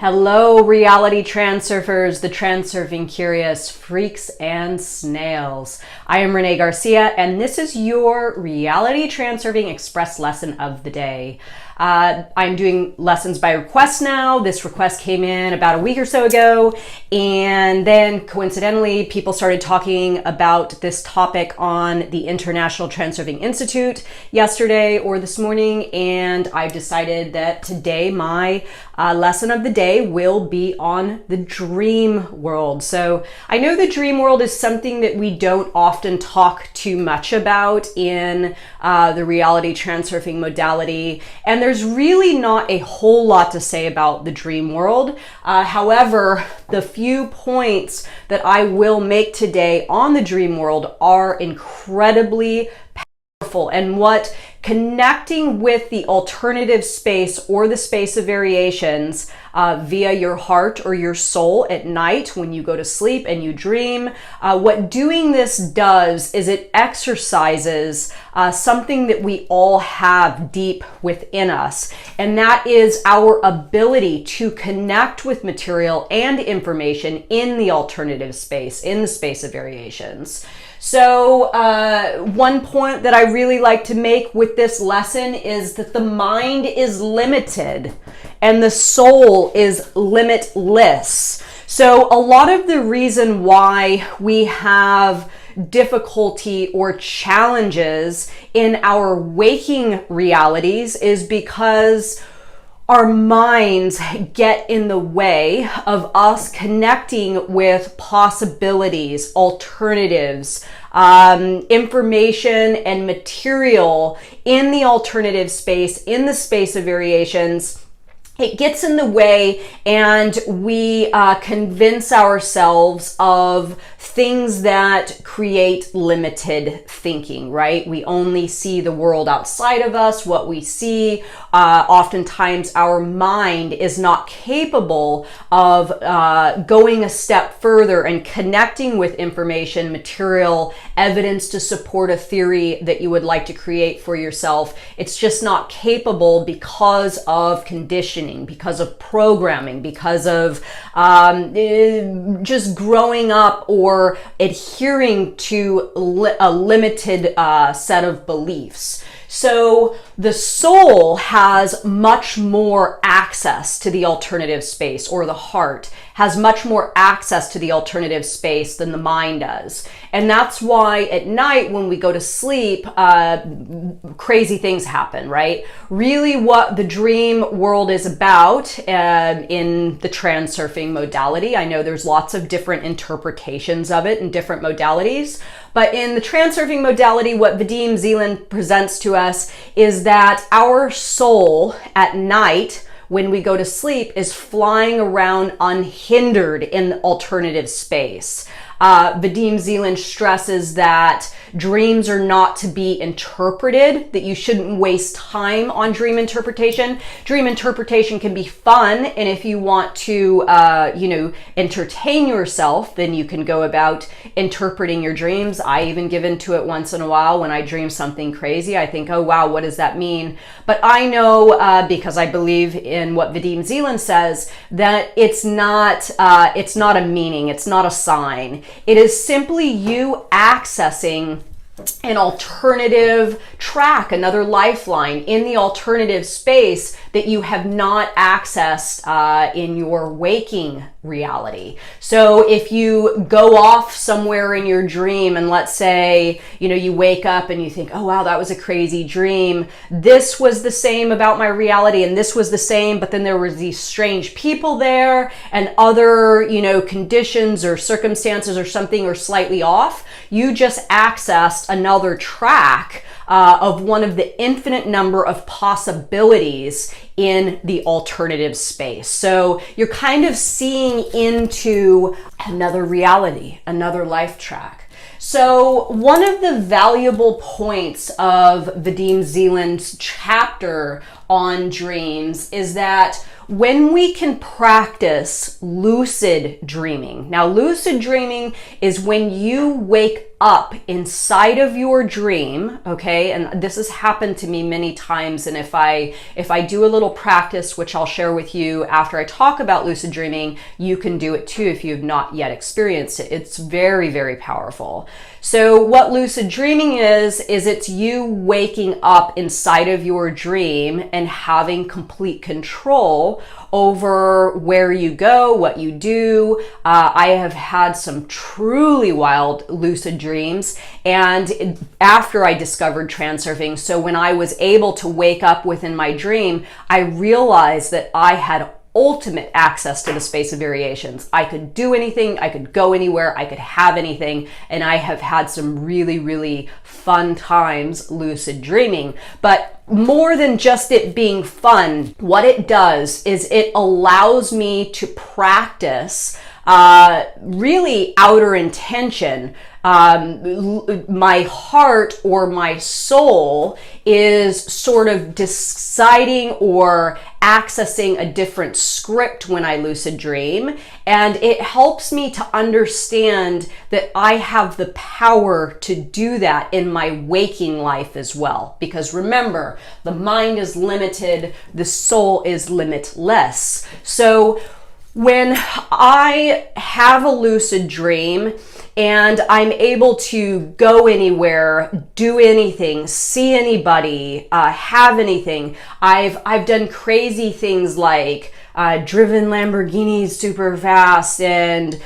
Hello, reality transurfers, the transurfing curious freaks and snails. I am Renee Garcia, and this is your reality transurfing express lesson of the day. I'm doing lessons by request now. This request came in about a week or so ago, and then coincidentally, people started talking about this topic on the International Transurfing Institute yesterday or this morning, and I decided that today my lesson of the day will be on the dream world. So I know the dream world is something that we don't often talk too much about in the reality transurfing modality, and there's really not a whole lot to say about the dream world. However, the few points that I will make today on the dream world are incredibly powerful, and what connecting with the alternative space or the space of variations via your heart or your soul at night when you go to sleep and you dream, what doing this does is it exercises something that we all have deep within us, and that is our ability to connect with material and information in the alternative space, in the space of variations. So one point that I really like to make with this lesson is that the mind is limited and the soul is limitless. So a lot of the reason why we have difficulty or challenges in our waking realities is because our minds get in the way of us connecting with possibilities, alternatives, information and material in the alternative space, in the space of variations. It gets in the way, and we convince ourselves of things that create limited thinking, right? We only see the world outside of us, what we see. Oftentimes our mind is not capable of going a step further and connecting with information, material, evidence to support a theory that you would like to create for yourself. It's just not capable because of conditioning, because of programming, because of just growing up or adhering to a limited set of beliefs. So the soul has much more access to the alternative space, or the heart has much more access to the alternative space than the mind does. And that's why at night when we go to sleep, crazy things happen, right? Really what the dream world is about in the transurfing modality, I know there's lots of different interpretations of it in different modalities, but in the transurfing modality, what Vadim Zeland presents to us is that our soul at night, when we go to sleep, is flying around unhindered in the alternative space. Vadim Zeland stresses that dreams are not to be interpreted, that you shouldn't waste time on dream interpretation. Dream interpretation can be fun, and if you want to, entertain yourself, then you can go about interpreting your dreams. I even give into it once in a while when I dream something crazy. I think, oh wow, what does that mean? But I know, because I believe in what Vadim Zeland says, that it's not a meaning, it's not a sign. It is simply you accessing an alternative track, another lifeline in the alternative space that you have not accessed in your waking reality. So if you go off somewhere in your dream, and let's say, you wake up and you think, oh wow, that was a crazy dream. This was the same about my reality, and this was the same, but then there were these strange people there, and other, conditions or circumstances or something are slightly off. You just accessed another track of one of the infinite number of possibilities in the alternative space. So you're kind of seeing into another reality, another life track. So one of the valuable points of Vadim Zeland's chapter on dreams is that when we can practice lucid dreaming. Now, lucid dreaming is when you wake up inside of your dream, okay? And this has happened to me many times. And if I do a little practice, which I'll share with you after I talk about lucid dreaming, you can do it too if you have not yet experienced it. It's very, very powerful. So what lucid dreaming is it's you waking up inside of your dream and having complete control over where you go, what you do. I have had some truly wild lucid dreams, and after I discovered transurfing, so when I was able to wake up within my dream, I realized that I had ultimate access to the space of variations. I could do anything, I could go anywhere, I could have anything, and I have had some really, really fun times lucid dreaming. But more than just it being fun, what it does is it allows me to practice really outer intention. My heart or my soul is sort of deciding or accessing a different script when I lucid dream, and it helps me to understand that I have the power to do that in my waking life as well. Because remember, the mind is limited, the soul is limitless. So when I have a lucid dream and I'm able to go anywhere, do anything, see anybody, have anything, I've done crazy things like driven Lamborghinis super fast and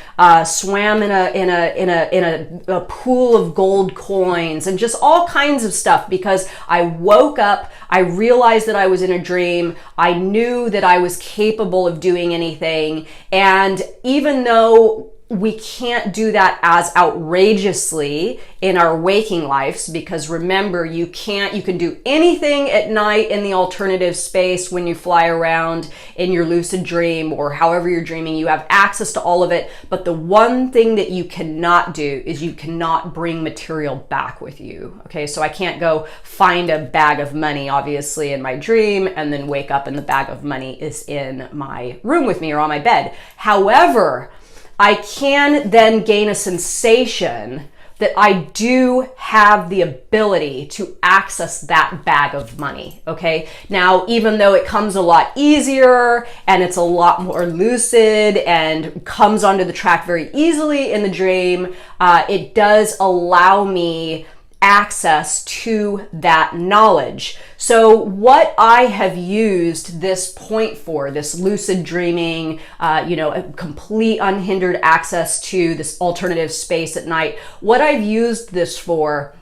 swam in a pool of gold coins and just all kinds of stuff, because I woke up, I realized that I was in a dream, I knew that I was capable of doing anything. And even though we can't do that as outrageously in our waking lives, because remember, you can do anything at night in the alternative space when you fly around in your lucid dream or however you're dreaming, you have access to all of it. But the one thing that you cannot do is you cannot bring material back with you. Okay, so I can't go find a bag of money, obviously, in my dream and then wake up and the bag of money is in my room with me or on my bed. However, I can then gain a sensation that I do have the ability to access that bag of money, okay? Now, even though it comes a lot easier and it's a lot more lucid and comes onto the track very easily in the dream, it does allow me access to that knowledge. So what I have used this point for, this lucid dreaming, a complete unhindered access to this alternative space at night, what I've used this for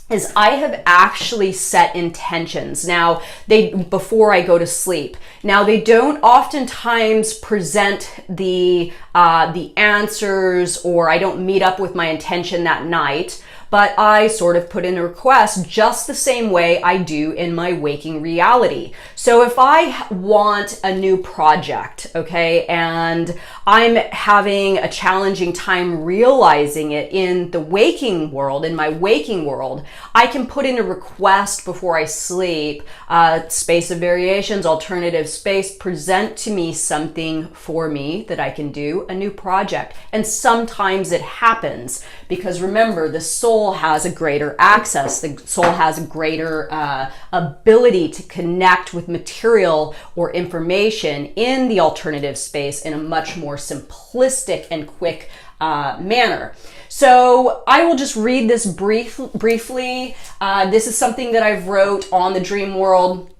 is I have actually set intentions. Now, before I go to sleep. Now, they don't oftentimes present the answers, or I don't meet up with my intention that night, but I sort of put in a request just the same way I do in my waking reality. So if I want a new project, okay, and I'm having a challenging time realizing it in the waking world, in my waking world, I can put in a request before I sleep, space of variations, alternative space, present to me something for me that I can do, a new project. And sometimes it happens, because remember, the soul has a greater access. The soul has a greater ability to connect with material or information in the alternative space in a much more simplistic and quick manner. So I will just read this briefly. This is something that I've wrote on the Dream World.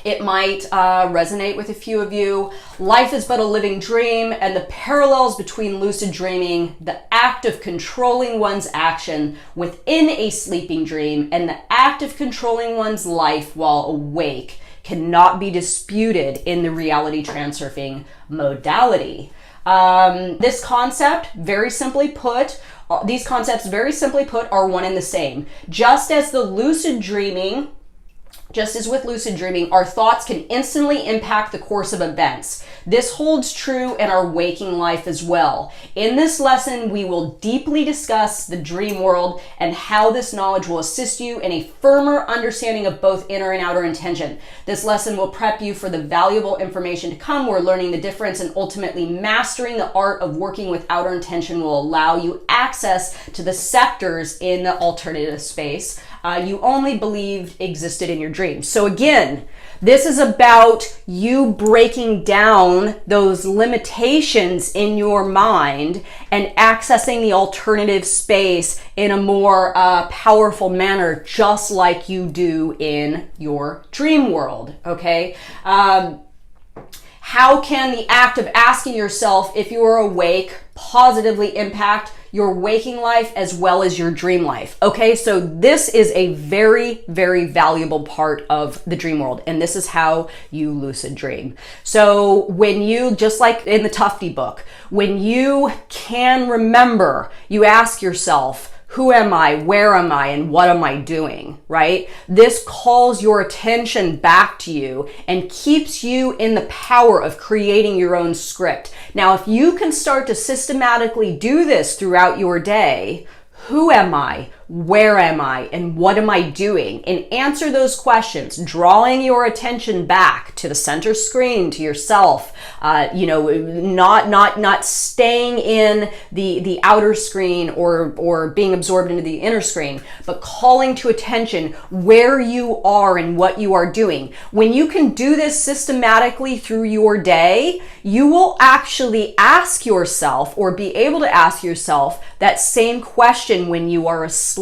It might resonate with a few of you. Life is but a living dream, and the parallels between lucid dreaming, the act of controlling one's action within a sleeping dream, and the act of controlling one's life while awake cannot be disputed in the reality transurfing modality. This concept, very simply put, these concepts, very simply put, are one and the same. Just as the lucid dreaming Just as with lucid dreaming, our thoughts can instantly impact the course of events. This holds true in our waking life as well. In this lesson, we will deeply discuss the dream world and how this knowledge will assist you in a firmer understanding of both inner and outer intention. This lesson will prep you for the valuable information to come, where learning the difference and ultimately mastering the art of working with outer intention will allow you access to the sectors in the alternative space you only believed existed in your dreams. So again, this is about you breaking down those limitations in your mind and accessing the alternative space in a more powerful manner, just like you do in your dream world, okay? How can the act of asking yourself if you are awake positively impact your waking life as well as your dream life? Okay, so this is a very, very valuable part of the dream world, and this is how you lucid dream. So when you, just like in the Tufte book, when you can remember, you ask yourself, who am I, where am I, and what am I doing, right? This calls your attention back to you and keeps you in the power of creating your own script. Now, if you can start to systematically do this throughout your day, who am I, where am I, and what am I doing? And answer those questions, drawing your attention back to the center screen, to yourself, not staying in the outer screen or being absorbed into the inner screen, but calling to attention where you are and what you are doing. When you can do this systematically through your day, you will actually ask yourself, or be able to ask yourself, that same question when you are asleep.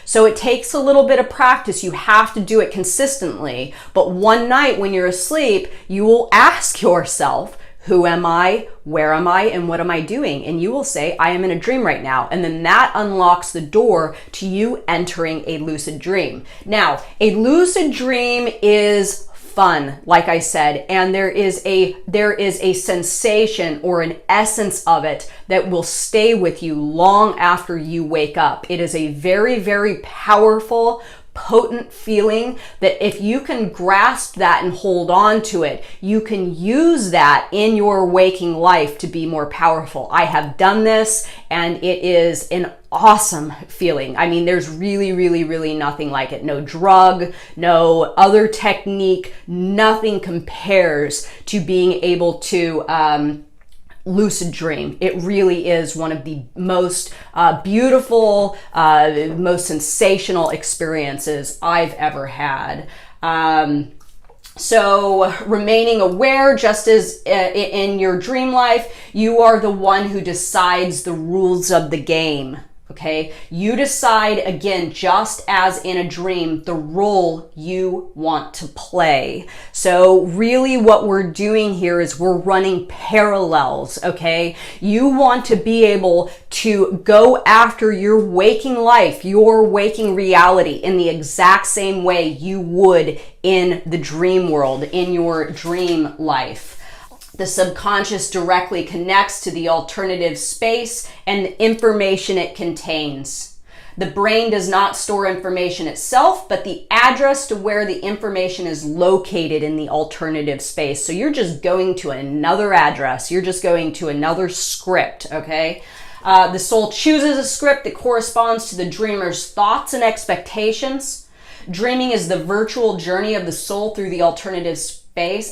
So it takes a little bit of practice. You have to do it consistently. But one night when you're asleep, you will ask yourself, who am I, where am I, and what am I doing? And you will say, I am in a dream right now. And then that unlocks the door to you entering a lucid dream. Now, a lucid dream is fun, like I said, and there is a sensation or an essence of it that will stay with you long after you wake up. It is a very, very powerful, potent feeling that if you can grasp that and hold on to it, you can use that in your waking life to be more powerful. I have done this, and it is an awesome feeling. I mean, there's really, really, really nothing like it. No drug, no other technique, nothing compares to being able to lucid dream. It really is one of the most beautiful, most sensational experiences I've ever had. So remaining aware, just as in your dream life, you are the one who decides the rules of the game. Okay, you decide, again, just as in a dream, the role you want to play. So really what we're doing here is we're running parallels, okay? You want to be able to go after your waking life, your waking reality, in the exact same way you would in the dream world, in your dream life. The subconscious directly connects to the alternative space and the information it contains. The brain does not store information itself, but the address to where the information is located in the alternative space. So you're just going to another address. You're just going to another script, okay? The soul chooses a script that corresponds to the dreamer's thoughts and expectations. Dreaming is the virtual journey of the soul through the alternative space.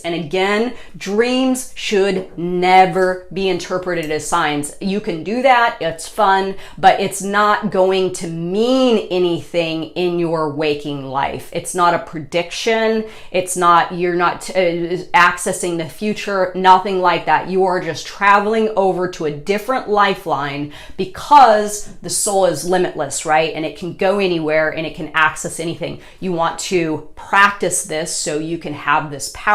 And again, dreams should never be interpreted as signs. You can do that, it's fun, but it's not going to mean anything in your waking life. It's not a prediction. It's not, you're not accessing the future, nothing like that. You are just traveling over to a different lifeline, because the soul is limitless, right? And it can go anywhere and it can access anything. You want to practice this so you can have this power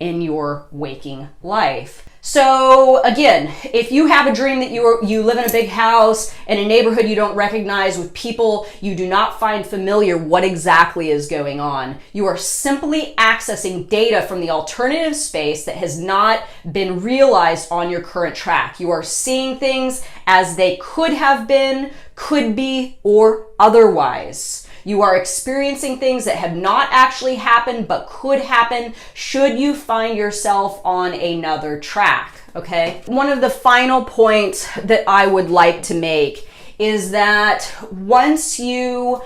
in your waking life. So again, if you have a dream that you live in a big house in a neighborhood you don't recognize, with people you do not find familiar, what exactly is going on? You are simply accessing data from the alternative space that has not been realized on your current track. You are seeing things as they could have been, could be, or otherwise. You are experiencing things that have not actually happened but could happen should you find yourself on another track, okay? One of the final points that I would like to make is that once you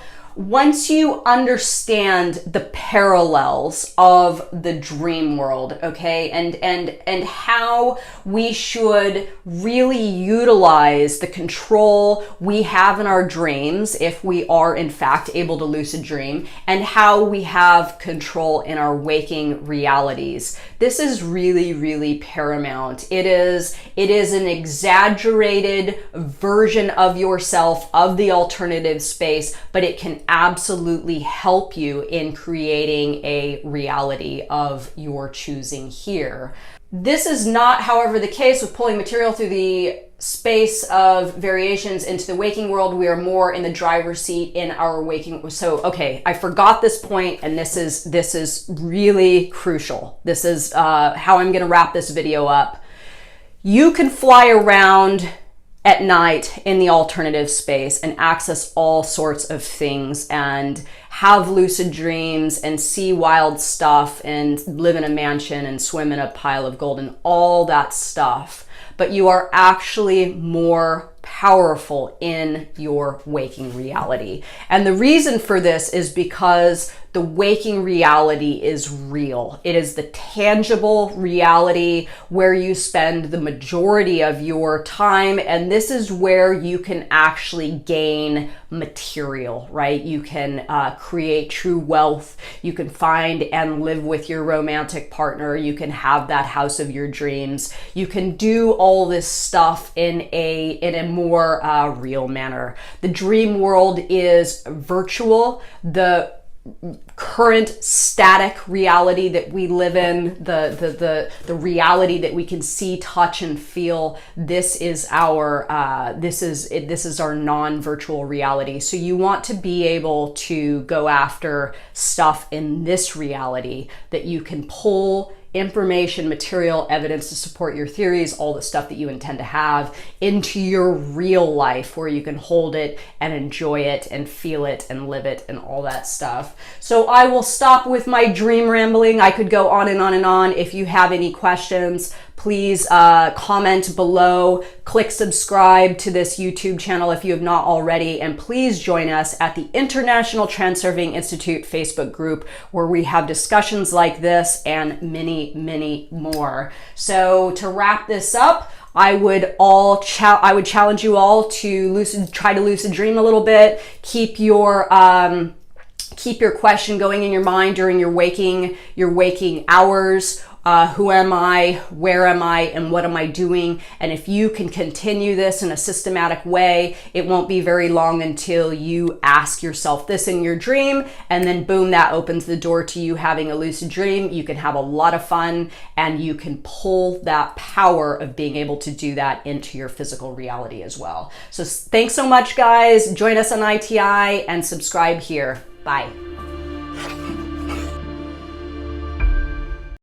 understand the parallels of the dream world, okay, and how we should really utilize the control we have in our dreams if we are in fact able to lucid dream, and how we have control in our waking realities. This is really, really paramount. It is an exaggerated version of yourself, of the alternative space, but it can absolutely help you in creating a reality of your choosing here. This is not, however, the case with pulling material through the space of variations into the waking world. We are more in the driver's seat in our waking. So, okay, I forgot this point, and this is really crucial. This is how I'm going to wrap this video up. You can fly around at night in the alternative space and access all sorts of things and have lucid dreams and see wild stuff and live in a mansion and swim in a pile of gold and all that stuff. But you are actually more powerful in your waking reality. And the reason for this is because the waking reality is real. It is the tangible reality where you spend the majority of your time, and this is where you can actually gain material, right? You can create true wealth. You can find and live with your romantic partner. You can have that house of your dreams. You can do all this stuff in a more real manner. The dream world is virtual. The current static reality that we live in, the reality that we can see, touch, and feel, this is our non-virtual reality. So you want to be able to go after stuff in this reality that you can pull information, material, evidence to support your theories, all the stuff that you intend to have, into your real life where you can hold it and enjoy it and feel it and live it and all that stuff. So I will stop with my dream rambling. I could go on and on and on. If you have any questions, please comment below, click subscribe to this YouTube channel if you have not already, and please join us at the International Transurfing Institute Facebook group, where we have discussions like this and many, many more. So to wrap this up, I would challenge you all to try to lucid dream a little bit. Keep your question going in your mind during your waking hours. Who am I? Where am I? And what am I doing? And if you can continue this in a systematic way, it won't be very long until you ask yourself this in your dream, and then boom, that opens the door to you having a lucid dream. You can have a lot of fun, and you can pull that power of being able to do that into your physical reality as well. So thanks so much, guys. Join us on ITI and subscribe here. Bye.